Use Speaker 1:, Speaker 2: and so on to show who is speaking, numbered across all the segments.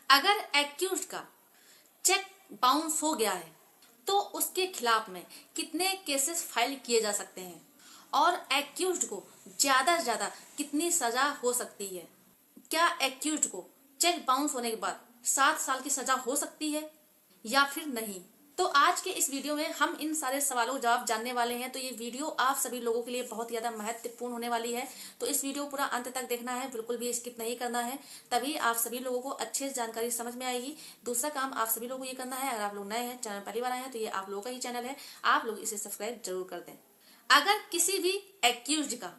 Speaker 1: अगर एक्यूज का cheque bounce हो गया है तो उसके खिलाफ में कितने केसेस फाइल किए जा सकते हैं और एक्यूज को ज्यादा से ज्यादा कितनी सजा हो सकती है। क्या एक्यूज को चेक बाउंस होने के बाद 7 साल की सजा हो सकती है या फिर नहीं। तो आज के इस वीडियो में हम इन सारे सवालों का जवाब जानने वाले हैं। तो ये वीडियो आप सभी लोगों के लिए बहुत ज्यादा महत्वपूर्ण होने वाली है। तो इस वीडियो पूरा अंत तक देखना है, बिल्कुल भी स्किप नहीं करना है, तभी आप सभी लोगों को अच्छे से जानकारी समझ में आएगी। दूसरा काम आप सभी लोगों को ये करना है, अगर आप लोग नए हैं, चैनल पहली बार आए हैं, तो ये आप लोगों का ही चैनल है, आप लोग इसे सब्सक्राइब जरूर कर दें। अगर किसी भी एक्यूज का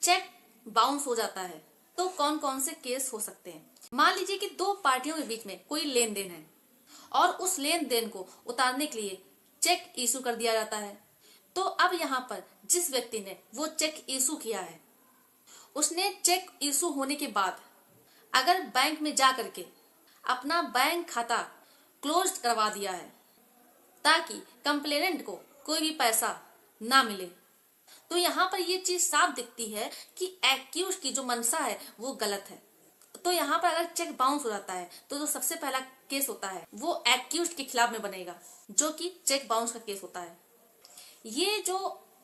Speaker 1: चेक बाउंस हो जाता है तो कौन कौन से केस हो सकते हैं। मान लीजिए कि दो पार्टियों के बीच में कोई लेन देन है और उस लेन देन को उतारने के लिए चेक इशू कर दिया जाता है। तो अब यहाँ पर जिस व्यक्ति ने वो चेक इशू किया है, उसने चेक इशू होने के बाद अगर बैंक में जा करके अपना बैंक खाता क्लोज करवा दिया है ताकि कंप्लेनेंट को कोई भी पैसा ना मिले, तो यहाँ पर ये चीज साफ दिखती है कि एक्यूज की जो मंशा है वो गलत है। तो यहाँ पर अगर चेक बाउंस हो जाता है तो जो सबसे पहला केस होता है वो एक्यूज के खिलाफ में बनेगा, जो कि चेक बाउंस का केस होता है। ये जो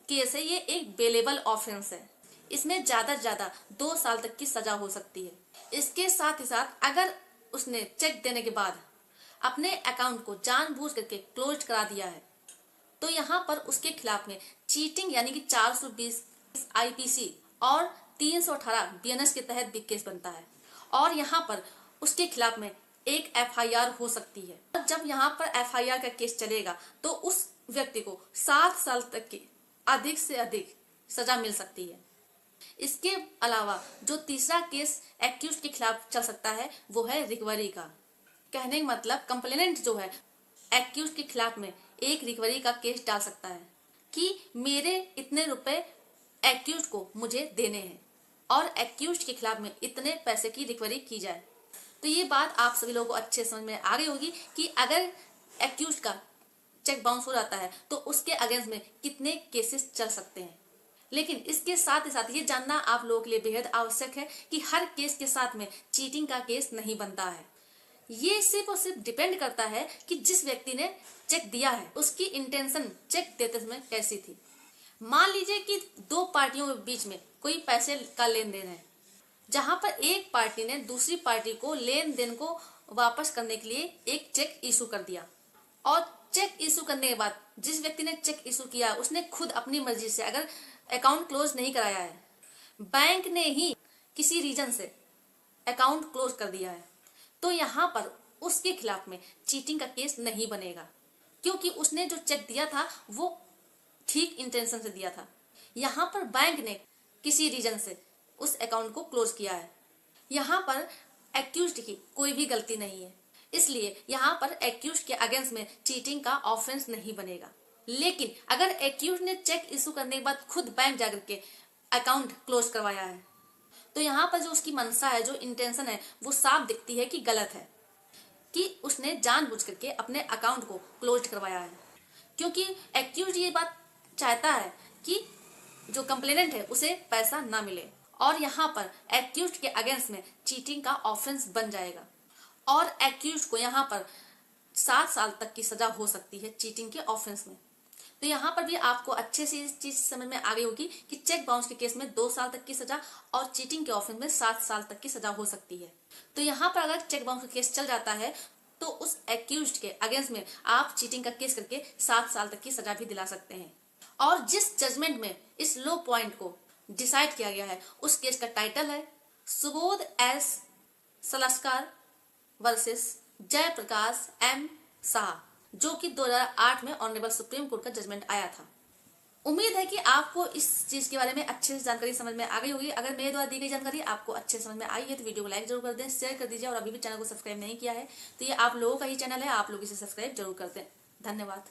Speaker 1: केस है ये एक बेलेबल ऑफेंस है, इसमें ज्यादा से ज्यादा 2 साल तक की सजा हो सकती है। इसके साथ ही साथ अगर उसने चेक देने के बाद अपने अकाउंट को जानबूझ करके क्लोज करा दिया है तो यहाँ पर उसके खिलाफ में चीटिंग यानी कि 420 आईपीसी और 318 बीएनएस के तहत भी केस बनता है और यहाँ पर उसके खिलाफ में एक एफआईआर हो सकती है। और जब यहाँ पर एफआईआर का केस चलेगा तो उस व्यक्ति को 7 साल तक की अधिक से अधिक सजा मिल सकती है। इसके अलावा जो तीसरा केस एक्यूज के खिलाफ चल सकता है वो है रिकवरी का। कहने का मतलब कंप्लेनेंट जो है एक्यूज के खिलाफ में एक रिकवरी का केस डाल सकता है कि मेरे इतने रुपए एक्यूज को मुझे देने हैं और एक्यूज के खिलाफ में इतने पैसे की रिकवरी की जाए। तो ये बात आप सभी लोगों को अच्छे समझ में आ गई होगी कि अगर एक्यूज का चेक बाउंस हो जाता है तो उसके अगेंस्ट में कितने केसेस चल सकते हैं। लेकिन इसके साथ ही साथ ये जानना आप लोगों के लिए बेहद आवश्यक है कि हर केस के साथ में चीटिंग का केस नहीं बनता है। ये सिर्फ और सिर्फ डिपेंड करता है कि जिस व्यक्ति ने चेक दिया है उसकी इंटेंशन चेक देते समय कैसी थी। मान लीजिए कि दो पार्टियों के बीच में कोई पैसे का लेन देन है, जहां पर एक पार्टी ने दूसरी पार्टी को लेन देन को वापस करने के लिए एक चेक इशू कर दिया और चेक इशू करने के बाद जिस व्यक्ति ने चेक इशू किया उसने खुद अपनी मर्जी से अगर अकाउंट क्लोज नहीं कराया है, बैंक ने ही किसी रीजन से अकाउंट क्लोज कर दिया है, तो यहाँ पर उसके खिलाफ में चीटिंग का केस नहीं बनेगा क्योंकि उसने जो चेक दिया था वो ठीक इंटेंशन से दिया था। यहाँ पर बैंक ने किसी रीजन से उस अकाउंट को क्लोज किया है। यहाँ पर एक्यूज्ड की कोई भी गलती नहीं है, इसलिए यहाँ पर एक्यूज्ड के अगेंस्ट में चीटिंग का ऑफेंस नहीं बनेगा। लेकिन अगर एक्यूज्ड ने चेक इशू करने के बाद खुद बैंक जाकर के अकाउंट क्लोज करवाया है तो यहाँ पर जो उसकी मंशा है, जो इंटेंशन है, वो साफ दिखती है कि गलत है, कि उसने जानबूझ करके अपने अकाउंट को क्लोज करवाया है। क्योंकि एक्यूज ये बात चाहता है कि जो कंप्लेनेंट है उसे पैसा ना मिले और यहाँ पर एक्यूज के अगेंस्ट में चीटिंग का ऑफेंस बन जाएगा और एक्यूज को यहाँ पर 7 साल तक की सजा हो सकती है चीटिंग के ऑफेंस में। तो यहाँ पर भी आपको अच्छे से इस चीज समझ में आ गई होगी कि चेक बाउंस के केस में 2 साल तक की सजा और चीटिंग के ऑफेंस में 7 साल तक की सजा हो सकती है। तो यहाँ पर अगर चेक बाउंस का केस चल जाता है तो उस एक्यूज्ड के अगेंस्ट में आप चीटिंग का केस करके 7 साल तक की सजा भी दिला सकते हैं। और जिस जजमेंट में इस लो पॉइंट को डिसाइड किया गया है उस केस का टाइटल है Subodh S Salaskar versus Jayaprakash M Shah, जो कि 2008 में ऑनरेबल सुप्रीम कोर्ट का जजमेंट आया था। उम्मीद है कि आपको इस चीज के बारे में अच्छे से जानकारी समझ में आ गई होगी। अगर मेरे द्वारा दी गई जानकारी आपको अच्छे समझ में आई है तो वीडियो को लाइक जरूर कर दें, शेयर कर दीजिए और अभी भी चैनल को सब्सक्राइब नहीं किया है तो ये आप लोगों का ही चैनल है, आप लोग इसे सब्सक्राइब जरूर कर दें। धन्यवाद।